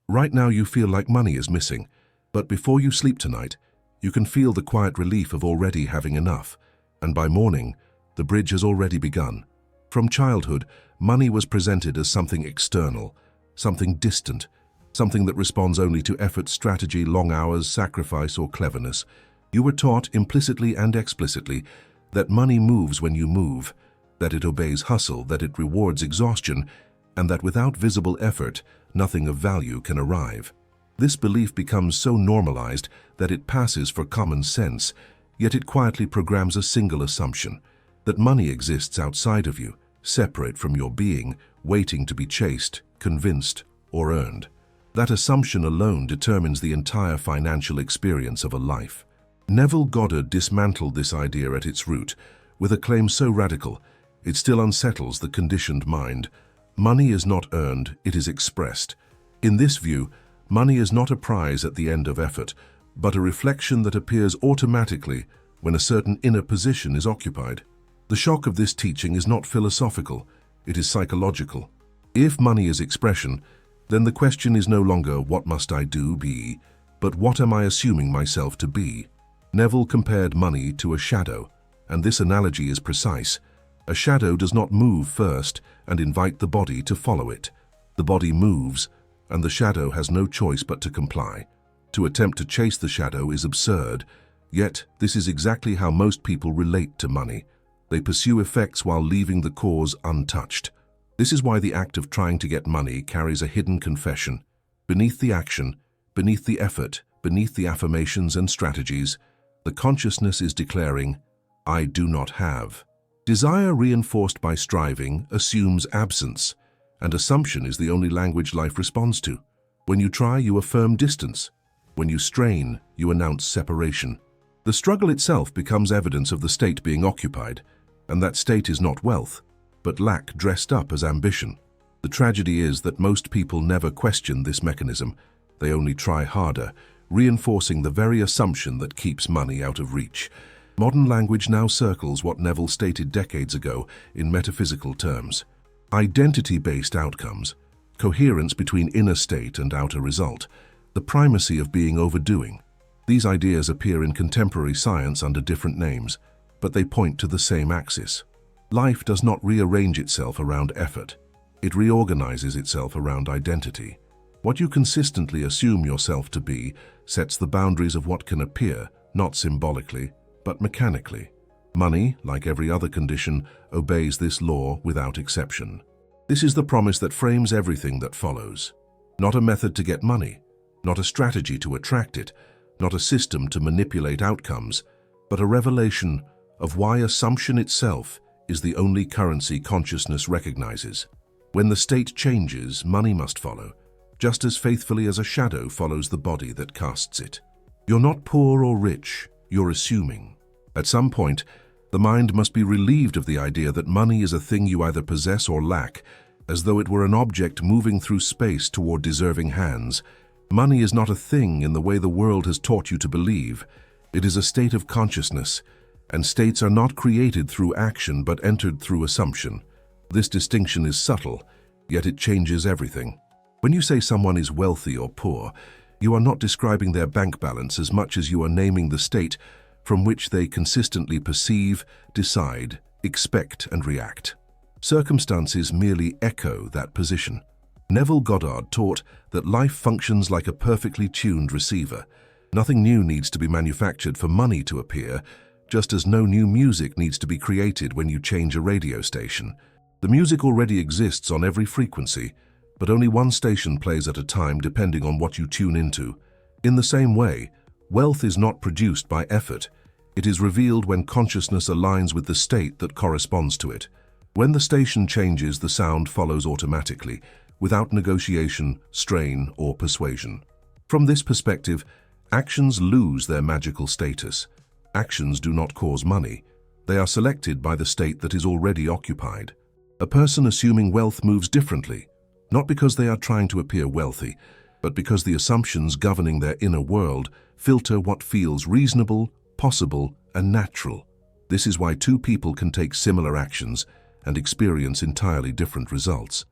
Right now you feel like money is missing, but before you sleep tonight, you can feel the quiet relief of already having enough, and by morning, the bridge has already begun. From childhood, money was presented as something external, something distant, something that responds only to effort, strategy, long hours, sacrifice, or cleverness. You were taught, implicitly and explicitly, that money moves when you move, that it obeys hustle, that it rewards exhaustion, and that without visible effort, nothing of value can arrive. This belief becomes so normalized that it passes for common sense, yet it quietly programs a single assumption, that money exists outside of you, separate from your being, waiting to be chased, convinced, or earned. That assumption alone determines the entire financial experience of a life. Neville Goddard dismantled this idea at its root, with a claim so radical, it still unsettles the conditioned mind. Money is not earned, it is expressed. In this view, money is not a prize at the end of effort, but a reflection that appears automatically when a certain inner position is occupied. The shock of this teaching is not philosophical, it is psychological. If money is expression, then the question is no longer what must I do, be, but what am I assuming myself to be? Neville compared money to a shadow, and this analogy is precise. A shadow does not move first and invite the body to follow it. The body moves, and the shadow has no choice but to comply. To attempt to chase the shadow is absurd, yet this is exactly how most people relate to money. They pursue effects while leaving the cause untouched. This is why the act of trying to get money carries a hidden confession. Beneath the action, beneath the effort, beneath the affirmations and strategies, the consciousness is declaring, I do not have. Desire reinforced by striving assumes absence, and assumption is the only language life responds to. When you try, you affirm distance. When you strain, you announce separation. The struggle itself becomes evidence of the state being occupied, and that state is not wealth, but lack dressed up as ambition. The tragedy is that most people never question this mechanism. They only try harder, reinforcing the very assumption that keeps money out of reach. Modern language now circles what Neville stated decades ago in metaphysical terms. Identity-based outcomes, coherence between inner state and outer result, the primacy of being overdoing. These ideas appear in contemporary science under different names, but they point to the same axis. Life does not rearrange itself around effort. It reorganizes itself around identity. What you consistently assume yourself to be sets the boundaries of what can appear, not symbolically, but mechanically. Money, like every other condition, obeys this law without exception. This is the promise that frames everything that follows. Not a method to get money, not a strategy to attract it, not a system to manipulate outcomes, but a revelation of why assumption itself is the only currency consciousness recognizes. When the state changes, money must follow, just as faithfully as a shadow follows the body that casts it. You're not poor or rich, you're assuming. At some point, the mind must be relieved of the idea that money is a thing you either possess or lack, as though it were an object moving through space toward deserving hands. Money is not a thing in the way the world has taught you to believe. It is a state of consciousness, and states are not created through action but entered through assumption. This distinction is subtle, yet it changes everything. When you say someone is wealthy or poor, you are not describing their bank balance as much as you are naming the state from which they consistently perceive, decide, expect, and react. Circumstances merely echo that position. Neville Goddard taught that life functions like a perfectly tuned receiver. Nothing new needs to be manufactured for money to appear, just as no new music needs to be created when you change a radio station. The music already exists on every frequency, but only one station plays at a time depending on what you tune into. In the same way, wealth is not produced by effort. It is revealed when consciousness aligns with the state that corresponds to it. When the station changes, the sound follows automatically, without negotiation, strain, or persuasion. From this perspective, actions lose their magical status. Actions do not cause money. They are selected by the state that is already occupied. A person assuming wealth moves differently, not because they are trying to appear wealthy, but because the assumptions governing their inner world filter what feels reasonable, possible, and natural. This is why two people can take similar actions and experience entirely different results.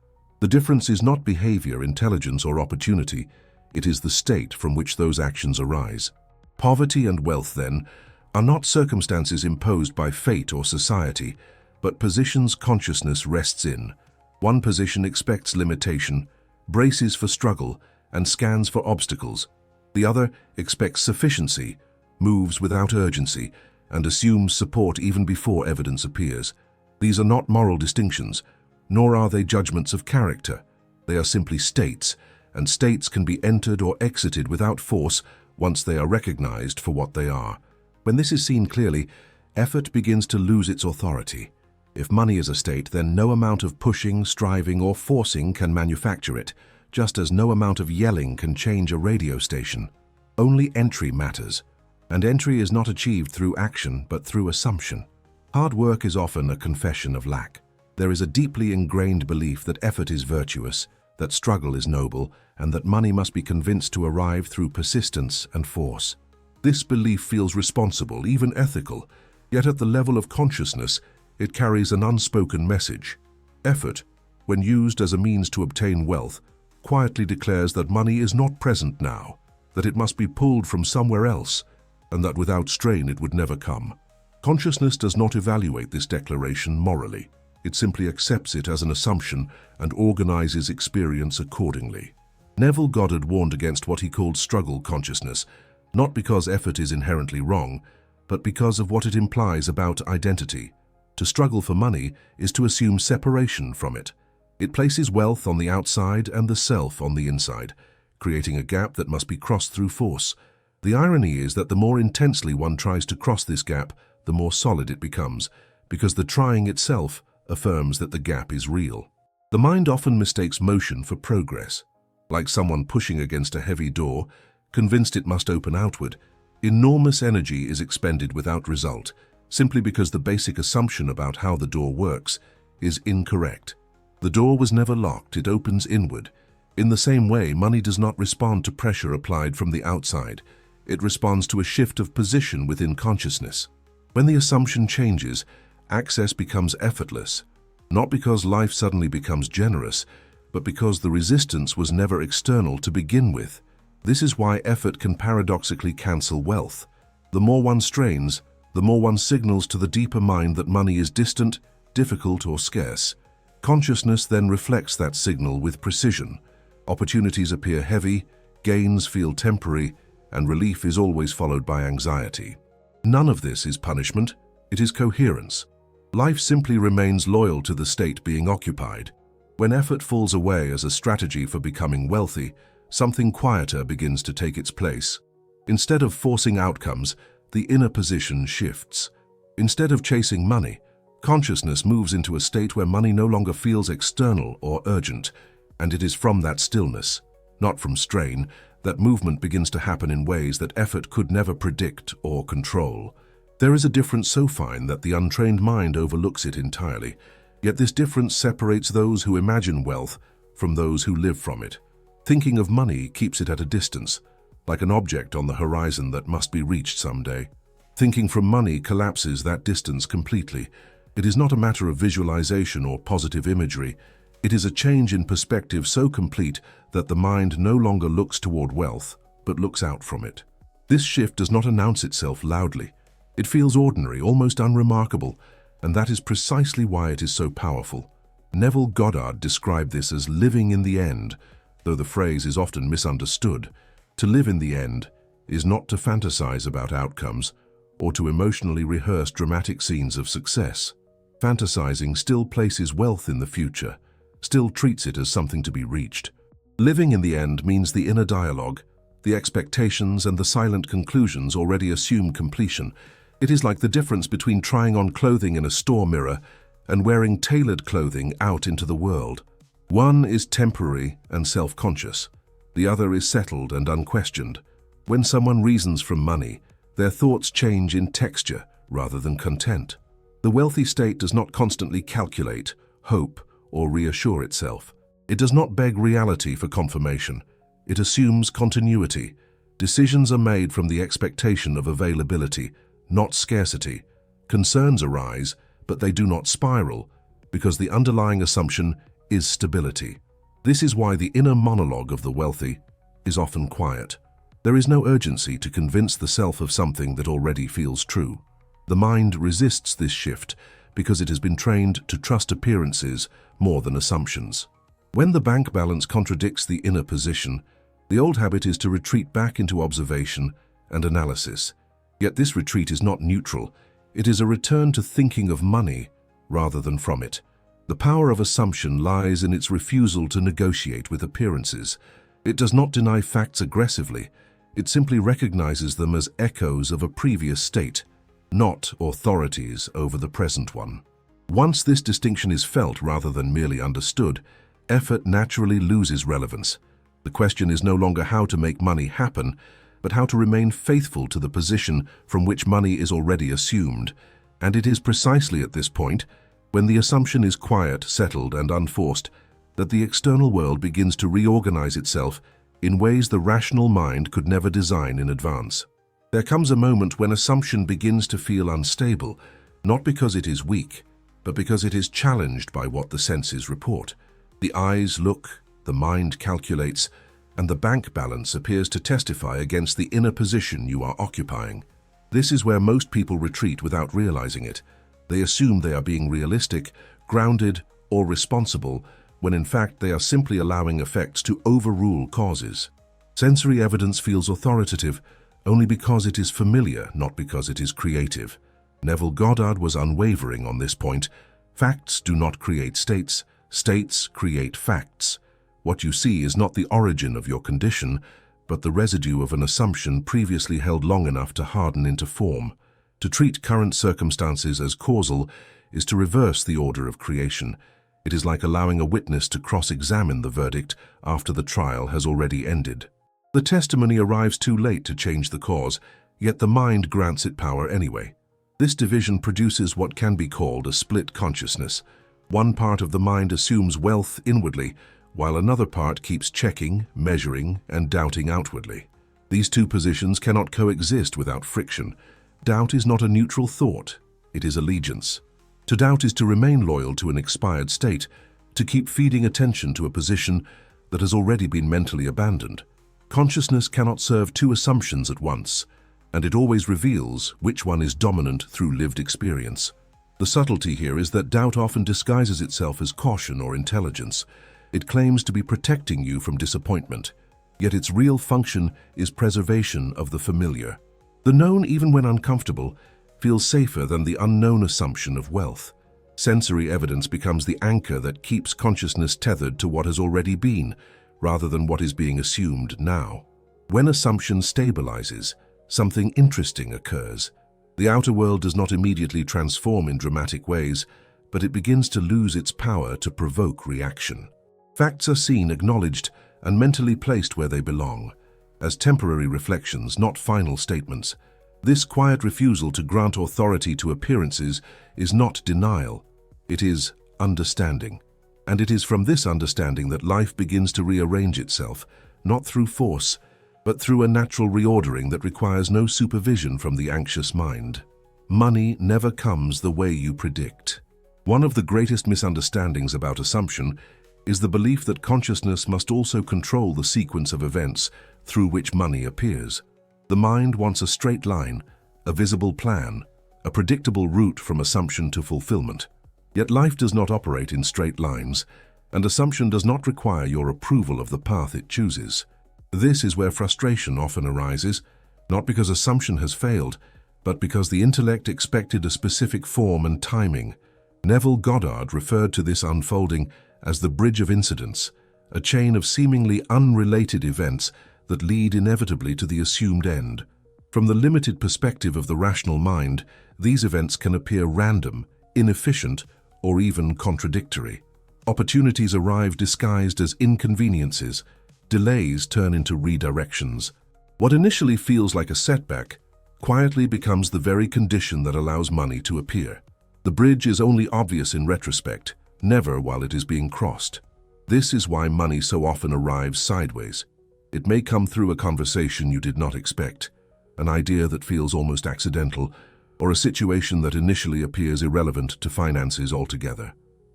The difference is not behavior, intelligence, or opportunity. It is the state from which those actions arise. Poverty and wealth, then, are not circumstances imposed by fate or society, but positions consciousness rests in. One position expects limitation, braces for struggle, and scans for obstacles. The other expects sufficiency, moves without urgency, and assumes support even before evidence appears. These are not moral distinctions, nor are they judgments of character. They are simply states, and states can be entered or exited without force once they are recognized for what they are. When this is seen clearly, effort begins to lose its authority. If money is a state, then no amount of pushing, striving, or forcing can manufacture it, just as no amount of yelling can change a radio station. Only entry matters, and entry is not achieved through action but through assumption. Hard work is often a confession of lack. There is a deeply ingrained belief that effort is virtuous, that struggle is noble, and that money must be convinced to arrive through persistence and force. This belief feels responsible, even ethical, yet at the level of consciousness, it carries an unspoken message. Effort, when used as a means to obtain wealth, quietly declares that money is not present now, that it must be pulled from somewhere else, and that without strain it would never come. Consciousness does not evaluate this declaration morally. It simply accepts it as an assumption and organizes experience accordingly. Neville Goddard warned against what he called struggle consciousness, not because effort is inherently wrong, but because of what it implies about identity. To struggle for money is to assume separation from it. It places wealth on the outside and the self on the inside, creating a gap that must be crossed through force. The irony is that the more intensely one tries to cross this gap, the more solid it becomes, because the trying itself affirms that the gap is real. The mind often mistakes motion for progress. Like someone pushing against a heavy door, convinced it must open outward, enormous energy is expended without result, simply because the basic assumption about how the door works is incorrect. The door was never locked, it opens inward. In the same way, money does not respond to pressure applied from the outside. It responds to a shift of position within consciousness. When the assumption changes, access becomes effortless, not because life suddenly becomes generous, but because the resistance was never external to begin with. This is why effort can paradoxically cancel wealth. The more one strains, the more one signals to the deeper mind that money is distant, difficult, or scarce. Consciousness then reflects that signal with precision. Opportunities appear heavy, gains feel temporary, and relief is always followed by anxiety. None of this is punishment, it is coherence. Life simply remains loyal to the state being occupied. When effort falls away as a strategy for becoming wealthy, something quieter begins to take its place. Instead of forcing outcomes, the inner position shifts. Instead of chasing money, consciousness moves into a state where money no longer feels external or urgent, and it is from that stillness, not from strain, that movement begins to happen in ways that effort could never predict or control. There is a difference so fine that the untrained mind overlooks it entirely, yet this difference separates those who imagine wealth from those who live from it. Thinking of money keeps it at a distance, like an object on the horizon that must be reached someday. Thinking from money collapses that distance completely. It is not a matter of visualization or positive imagery. It is a change in perspective so complete that the mind no longer looks toward wealth, but looks out from it. This shift does not announce itself loudly. It feels ordinary, almost unremarkable, and that is precisely why it is so powerful. Neville Goddard described this as living in the end, though the phrase is often misunderstood. To live in the end is not to fantasize about outcomes or to emotionally rehearse dramatic scenes of success. Fantasizing still places wealth in the future, still treats it as something to be reached. Living in the end means the inner dialogue, the expectations and the silent conclusions already assume completion. It is like the difference between trying on clothing in a store mirror and wearing tailored clothing out into the world. One is temporary and self-conscious. The other is settled and unquestioned. When someone reasons from money, their thoughts change in texture rather than content. The wealthy state does not constantly calculate, hope, or reassure itself. It does not beg reality for confirmation. It assumes continuity. Decisions are made from the expectation of availability, not scarcity. Concerns arise, but they do not spiral, because the underlying assumption is stability. This is why the inner monologue of the wealthy is often quiet. There is no urgency to convince the self of something that already feels true. The mind resists this shift because it has been trained to trust appearances more than assumptions. When the bank balance contradicts the inner position, the old habit is to retreat back into observation and analysis. Yet this retreat is not neutral. It is a return to thinking of money rather than from it. The power of assumption lies in its refusal to negotiate with appearances. It does not deny facts aggressively. It simply recognizes them as echoes of a previous state, not authorities over the present one. Once this distinction is felt rather than merely understood, effort naturally loses relevance. The question is no longer how to make money happen, but how to remain faithful to the position from which money is already assumed. And it is precisely at this point, when the assumption is quiet, settled, and unforced, that the external world begins to reorganize itself in ways the rational mind could never design in advance. There comes a moment when assumption begins to feel unstable, not because it is weak, but because it is challenged by what the senses report. The eyes look, the mind calculates, and the bank balance appears to testify against the inner position you are occupying. This is where most people retreat without realizing it. They assume they are being realistic, grounded, or responsible, when in fact they are simply allowing effects to overrule causes. Sensory evidence feels authoritative only because it is familiar, not because it is creative. Neville Goddard was unwavering on this point. Facts do not create states, states create facts. What you see is not the origin of your condition, but the residue of an assumption previously held long enough to harden into form. To treat current circumstances as causal is to reverse the order of creation. It is like allowing a witness to cross-examine the verdict after the trial has already ended. The testimony arrives too late to change the cause, yet the mind grants it power anyway. This division produces what can be called a split consciousness. One part of the mind assumes wealth inwardly, while another part keeps checking, measuring, and doubting outwardly. These two positions cannot coexist without friction. Doubt is not a neutral thought, it is allegiance. To doubt is to remain loyal to an expired state, to keep feeding attention to a position that has already been mentally abandoned. Consciousness cannot serve two assumptions at once, and it always reveals which one is dominant through lived experience. The subtlety here is that doubt often disguises itself as caution or intelligence. It claims to be protecting you from disappointment, yet its real function is preservation of the familiar. The known, even when uncomfortable, feels safer than the unknown assumption of wealth. Sensory evidence becomes the anchor that keeps consciousness tethered to what has already been, rather than what is being assumed now. When assumption stabilizes, something interesting occurs. The outer world does not immediately transform in dramatic ways, but it begins to lose its power to provoke reaction. Facts are seen, acknowledged, and mentally placed where they belong, as temporary reflections, not final statements. This quiet refusal to grant authority to appearances is not denial, it is understanding. And it is from this understanding that life begins to rearrange itself, not through force, but through a natural reordering that requires no supervision from the anxious mind. Money never comes the way you predict. One of the greatest misunderstandings about assumption is the belief that consciousness must also control the sequence of events through which money appears. The mind wants a straight line, a visible plan, a predictable route from assumption to fulfillment. Yet life does not operate in straight lines, and assumption does not require your approval of the path it chooses. This is where frustration often arises, not because assumption has failed, but because the intellect expected a specific form and timing. Neville Goddard referred to this unfolding as the bridge of incidents, a chain of seemingly unrelated events that lead inevitably to the assumed end. From the limited perspective of the rational mind, these events can appear random, inefficient, or even contradictory. Opportunities arrive disguised as inconveniences. Delays turn into redirections. What initially feels like a setback quietly becomes the very condition that allows money to appear. The bridge is only obvious in retrospect, never while it is being crossed. This is why money so often arrives sideways. It may come through a conversation you did not expect, an idea that feels almost accidental, or a situation that initially appears irrelevant to finances altogether.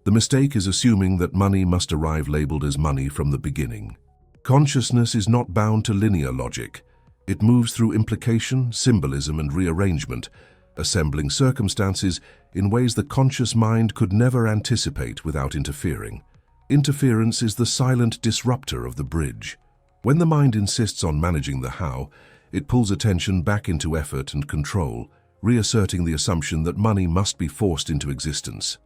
The mistake is assuming that money must arrive labeled as money from the beginning. Consciousness is not bound to linear logic. It moves through implication, symbolism, and rearrangement, assembling circumstances in ways the conscious mind could never anticipate without interfering. Interference is the silent disruptor of the bridge. When the mind insists on managing the how, it pulls attention back into effort and control, reasserting the assumption that money must be forced into existence.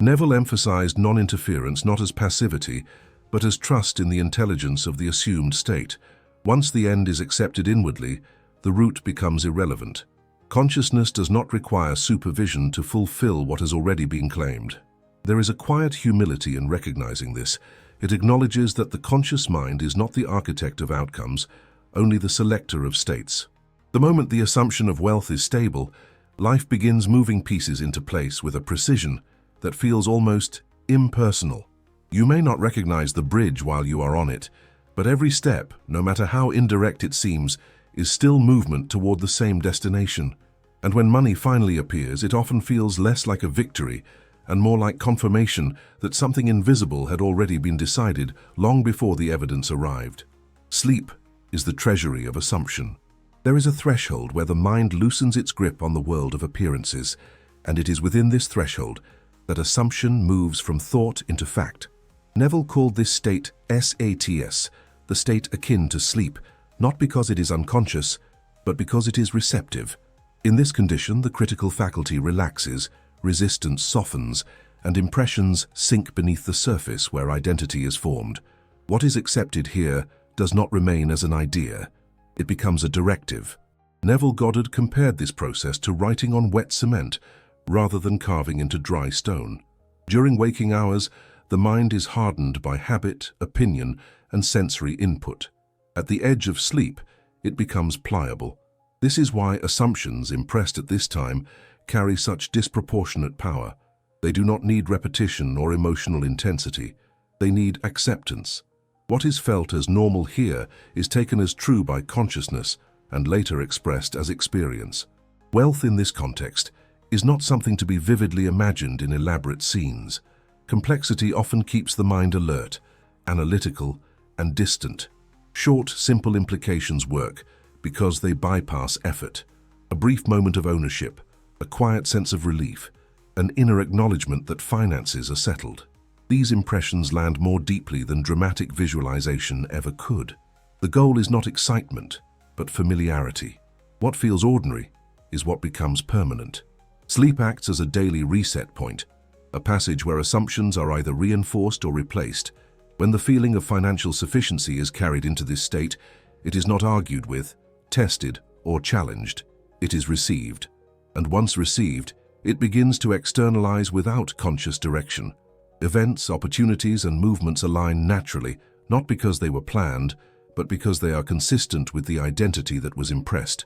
Neville emphasized non-interference not as passivity, but as trust in the intelligence of the assumed state. Once the end is accepted inwardly, the route becomes irrelevant. Consciousness does not require supervision to fulfill what has already been claimed. There is a quiet humility in recognizing this. It acknowledges that the conscious mind is not the architect of outcomes, only the selector of states. The moment the assumption of wealth is stable, life begins moving pieces into place with a precision that feels almost impersonal. You may not recognize the bridge while you are on it, but every step, no matter how indirect it seems, is still movement toward the same destination. And when money finally appears, it often feels less like a victory and more like confirmation that something invisible had already been decided long before the evidence arrived. Sleep is the treasury of assumption. There is a threshold where the mind loosens its grip on the world of appearances, and it is within this threshold that assumption moves from thought into fact. Neville called this state SATS, the state akin to sleep, not because it is unconscious, but because it is receptive. In this condition, the critical faculty relaxes, resistance softens, and impressions sink beneath the surface where identity is formed. What is accepted here does not remain as an idea. It becomes a directive. Neville Goddard compared this process to writing on wet cement rather than carving into dry stone. During waking hours, the mind is hardened by habit, opinion, and sensory input. At the edge of sleep, it becomes pliable. This is why assumptions impressed at this time carry such disproportionate power. They do not need repetition or emotional intensity. They need acceptance. What is felt as normal here is taken as true by consciousness and later expressed as experience. Wealth in this context is not something to be vividly imagined in elaborate scenes. Complexity often keeps the mind alert, analytical, and distant. Short, simple implications work because they bypass effort. A brief moment of ownership, a quiet sense of relief, an inner acknowledgement that finances are settled. These impressions land more deeply than dramatic visualization ever could. The goal is not excitement, but familiarity. What feels ordinary is what becomes permanent. Sleep acts as a daily reset point, a passage where assumptions are either reinforced or replaced. When the feeling of financial sufficiency is carried into this state, it is not argued with, tested, or challenged. It is received. And once received, it begins to externalize without conscious direction. Events, opportunities, and movements align naturally, not because they were planned, but because they are consistent with the identity that was impressed.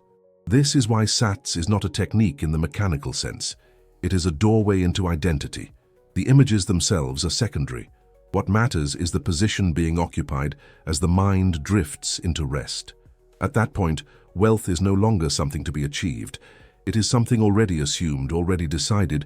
This is why SATS is not a technique in the mechanical sense. It is a doorway into identity. The images themselves are secondary. What matters is the position being occupied as the mind drifts into rest. At that point, wealth is no longer something to be achieved. It is something already assumed, already decided,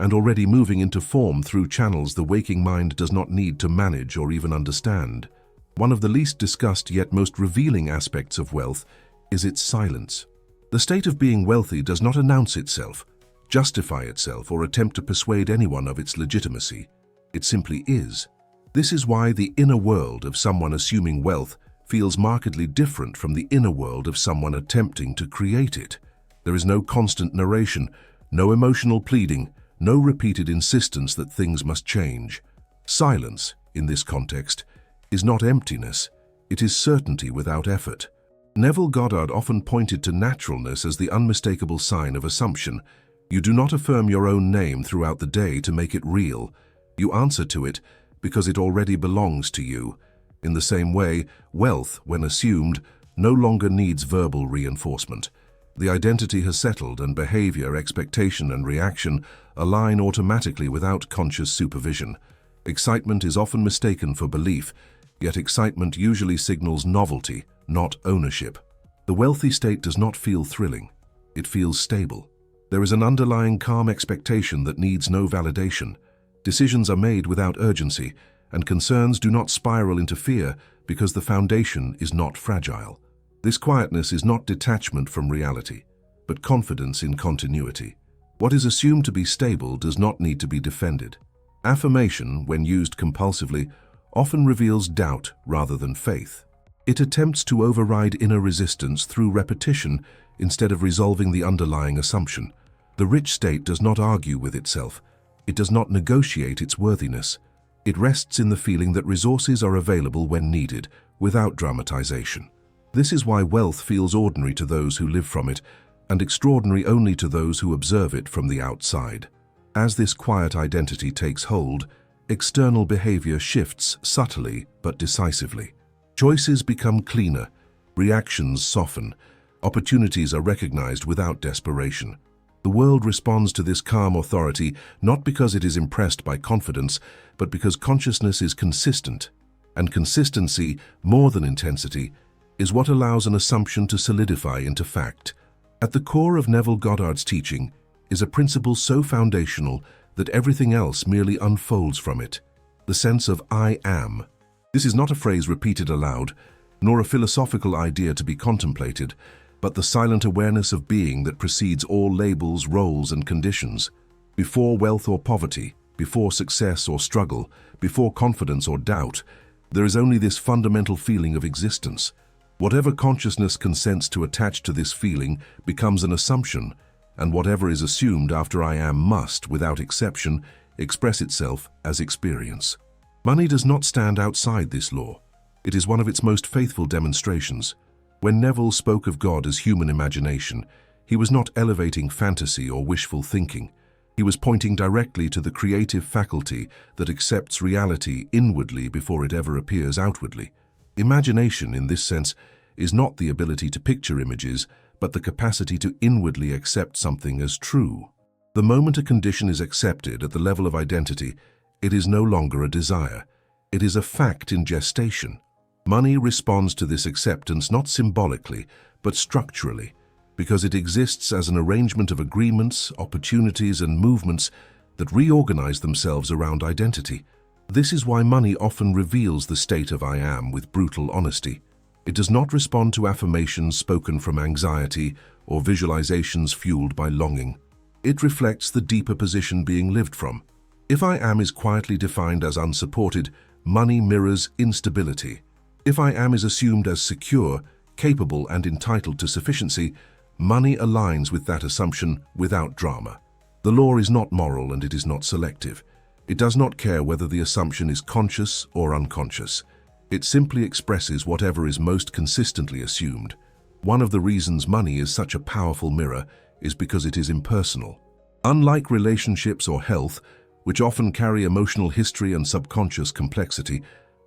and already moving into form through channels the waking mind does not need to manage or even understand. One of the least discussed yet most revealing aspects of wealth is its silence. The state of being wealthy does not announce itself, justify itself, or attempt to persuade anyone of its legitimacy. It simply is. This is why the inner world of someone assuming wealth feels markedly different from the inner world of someone attempting to create it. There is no constant narration, no emotional pleading, no repeated insistence that things must change. Silence, in this context, is not emptiness. It is certainty without effort. Neville Goddard often pointed to naturalness as the unmistakable sign of assumption. You do not affirm your own name throughout the day to make it real. You answer to it because it already belongs to you. In the same way, wealth, when assumed, no longer needs verbal reinforcement. The identity has settled and behavior, expectation, and reaction align automatically without conscious supervision. Excitement is often mistaken for belief, yet excitement usually signals novelty, not ownership. The wealthy state does not feel thrilling. It feels stable. There is an underlying calm expectation that needs no validation. Decisions are made without urgency, and concerns do not spiral into fear because the foundation is not fragile. This quietness is not detachment from reality, but confidence in continuity. What is assumed to be stable does not need to be defended. Affirmation, when used compulsively, often reveals doubt rather than faith. It attempts to override inner resistance through repetition instead of resolving the underlying assumption. The rich state does not argue with itself. It does not negotiate its worthiness. It rests in the feeling that resources are available when needed, without dramatization. This is why wealth feels ordinary to those who live from it, and extraordinary only to those who observe it from the outside. As this quiet identity takes hold, external behavior shifts subtly but decisively. Choices become cleaner, reactions soften, opportunities are recognized without desperation. The world responds to this calm authority not because it is impressed by confidence, but because consciousness is consistent. And consistency, more than intensity, is what allows an assumption to solidify into fact. At the core of Neville Goddard's teaching is a principle so foundational that everything else merely unfolds from it: the sense of I am. This is not a phrase repeated aloud, nor a philosophical idea to be contemplated, but the silent awareness of being that precedes all labels, roles, and conditions. Before wealth or poverty, before success or struggle, before confidence or doubt, there is only this fundamental feeling of existence. Whatever consciousness consents to attach to this feeling becomes an assumption, and whatever is assumed after I am must, without exception, express itself as experience. Money does not stand outside this law. It is one of its most faithful demonstrations. When Neville spoke of God as human imagination, he was not elevating fantasy or wishful thinking. He was pointing directly to the creative faculty that accepts reality inwardly before it ever appears outwardly. Imagination, in this sense, is not the ability to picture images, but the capacity to inwardly accept something as true. The moment a condition is accepted at the level of identity, it is no longer a desire. It is a fact in gestation. Money responds to this acceptance not symbolically, but structurally, because it exists as an arrangement of agreements, opportunities, and movements that reorganize themselves around identity. This is why money often reveals the state of I am with brutal honesty. It does not respond to affirmations spoken from anxiety or visualizations fueled by longing. It reflects the deeper position being lived from. If I am is quietly defined as unsupported, money mirrors instability. If I am is assumed as secure, capable, and entitled to sufficiency, money aligns with that assumption without drama. The law is not moral and it is not selective. It does not care whether the assumption is conscious or unconscious. It simply expresses whatever is most consistently assumed. One of the reasons money is such a powerful mirror is because it is impersonal. Unlike relationships or health, which often carry emotional history and subconscious complexity,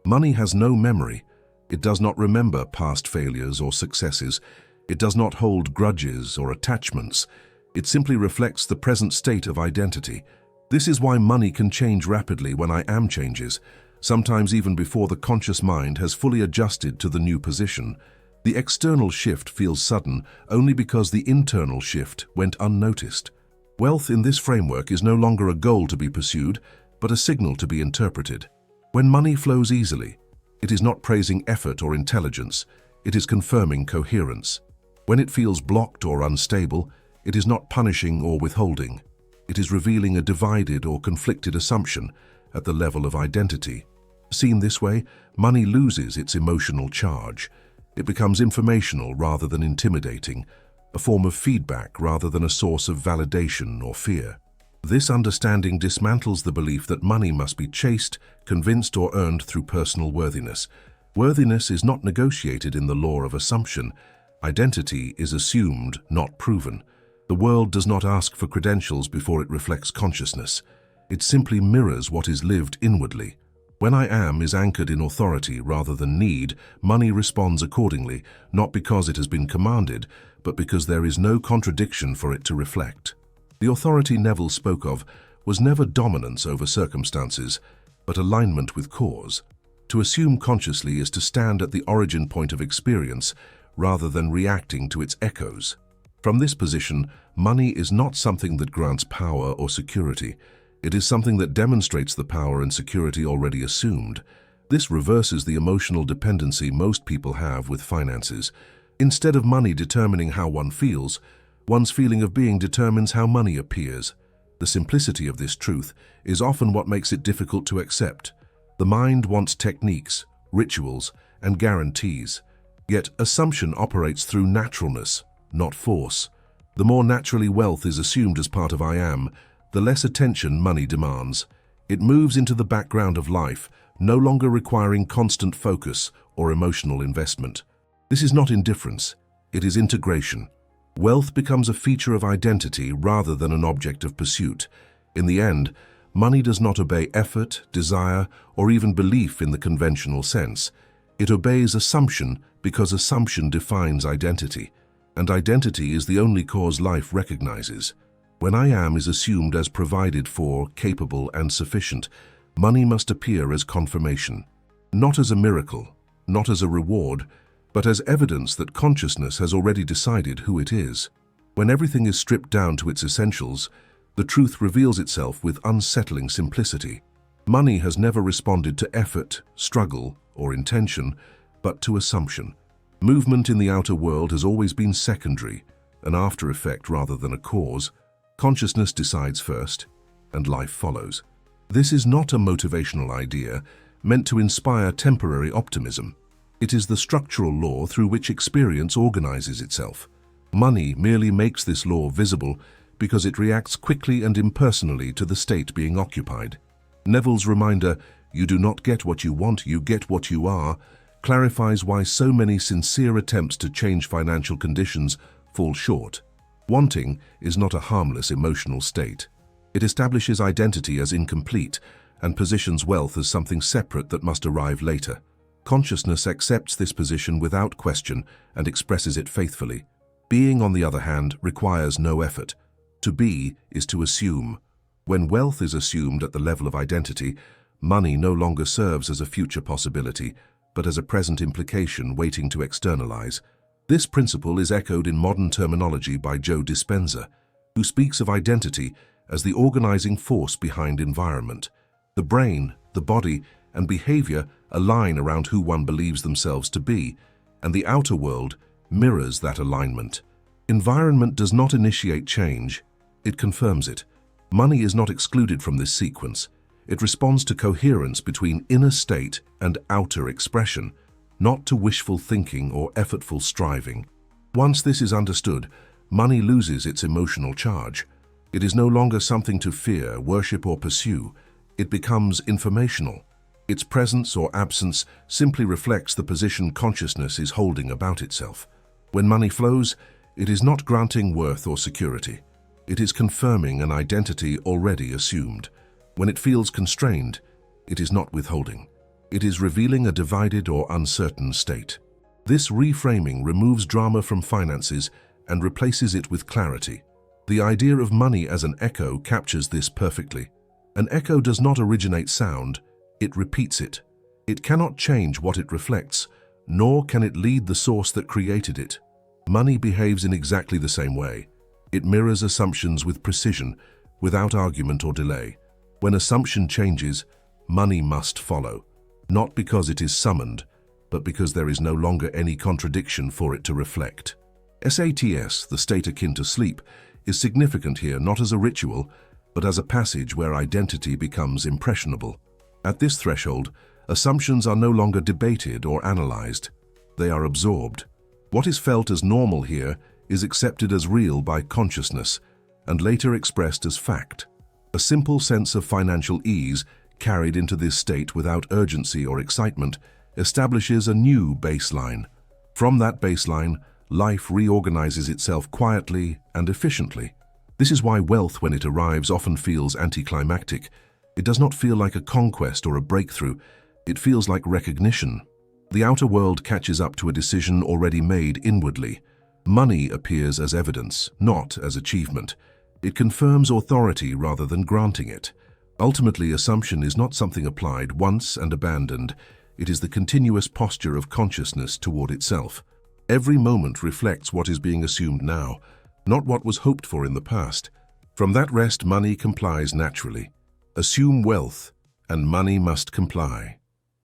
money has no memory. It does not remember past failures or successes. It does not hold grudges or attachments. It simply reflects the present state of identity. This is why money can change rapidly when I am changes, sometimes even before the conscious mind has fully adjusted to the new position. The external shift feels sudden only because the internal shift went unnoticed. Wealth in this framework is no longer a goal to be pursued, but a signal to be interpreted. When money flows easily, it is not praising effort or intelligence, it is confirming coherence. When it feels blocked or unstable, it is not punishing or withholding. It is revealing a divided or conflicted assumption at the level of identity. Seen this way, money loses its emotional charge. It becomes informational rather than intimidating, a form of feedback rather than a source of validation or fear. This understanding dismantles the belief that money must be chased, convinced, or earned through personal worthiness. Worthiness is not negotiated in the law of assumption. Identity is assumed, not proven. The world does not ask for credentials before it reflects consciousness. It simply mirrors what is lived inwardly. When I am is anchored in authority rather than need, money responds accordingly, not because it has been commanded, but because there is no contradiction for it to reflect. The authority Neville spoke of was never dominance over circumstances, but alignment with cause. To assume consciously is to stand at the origin point of experience rather than reacting to its echoes. From this position, money is not something that grants power or security. It is something that demonstrates the power and security already assumed. This reverses the emotional dependency most people have with finances. Instead of money determining how one feels, one's feeling of being determines how money appears. The simplicity of this truth is often what makes it difficult to accept. The mind wants techniques, rituals, and guarantees. Yet assumption operates through naturalness, not force. The more naturally wealth is assumed as part of I am, the less attention money demands. It moves into the background of life, no longer requiring constant focus or emotional investment. This is not indifference, it is integration. Wealth becomes a feature of identity rather than an object of pursuit. In the end, money does not obey effort, desire, or even belief in the conventional sense. It obeys assumption because assumption defines identity, and identity is the only cause life recognizes. When I am is assumed as provided for, capable, and sufficient, money must appear as confirmation. Not as a miracle, not as a reward, but as evidence that consciousness has already decided who it is. When everything is stripped down to its essentials, the truth reveals itself with unsettling simplicity. Money has never responded to effort, struggle, or intention, but to assumption. Movement in the outer world has always been secondary, an after effect rather than a cause. Consciousness decides first, and life follows. This is not a motivational idea meant to inspire temporary optimism. It is the structural law through which experience organizes itself. Money merely makes this law visible because it reacts quickly and impersonally to the state being occupied. Neville's reminder, "You do not get what you want, you get what you are," clarifies why so many sincere attempts to change financial conditions fall short. Wanting is not a harmless emotional state. It establishes identity as incomplete and positions wealth as something separate that must arrive later. Consciousness accepts this position without question and expresses it faithfully. Being, on the other hand, requires no effort. To be is to assume. When wealth is assumed at the level of identity, money no longer serves as a future possibility, but as a present implication waiting to externalize. This principle is echoed in modern terminology by Joe Dispenza, who speaks of identity as the organizing force behind environment. The brain, the body, and behavior align around who one believes themselves to be, and the outer world mirrors that alignment. Environment does not initiate change, it confirms it. Money is not excluded from this sequence. It responds to coherence between inner state and outer expression, not to wishful thinking or effortful striving. Once this is understood, money loses its emotional charge. It is no longer something to fear, worship, or pursue. It becomes informational. Its presence or absence simply reflects the position consciousness is holding about itself. When money flows, it is not granting worth or security. It is confirming an identity already assumed. When it feels constrained, it is not withholding. It is revealing a divided or uncertain state. This reframing removes drama from finances and replaces it with clarity. The idea of money as an echo captures this perfectly. An echo does not originate sound, it repeats it. It cannot change what it reflects, nor can it lead the source that created it. Money behaves in exactly the same way. It mirrors assumptions with precision, without argument or delay. When assumption changes, money must follow, not because it is summoned, but because there is no longer any contradiction for it to reflect. SATS, the state akin to sleep, is significant here not as a ritual, but as a passage where identity becomes impressionable. At this threshold, assumptions are no longer debated or analyzed. They are absorbed. What is felt as normal here is accepted as real by consciousness and later expressed as fact. A simple sense of financial ease carried into this state without urgency or excitement establishes a new baseline. From that baseline, life reorganizes itself quietly and efficiently. This is why wealth, when it arrives, often feels anticlimactic. It does not feel like a conquest or a breakthrough. It feels like recognition. The outer world catches up to a decision already made inwardly. Money appears as evidence, not as achievement. It confirms authority rather than granting it. Ultimately, assumption is not something applied once and abandoned. It is the continuous posture of consciousness toward itself. Every moment reflects what is being assumed now, not what was hoped for in the past. From that rest, money complies naturally. Assume wealth, and money must comply.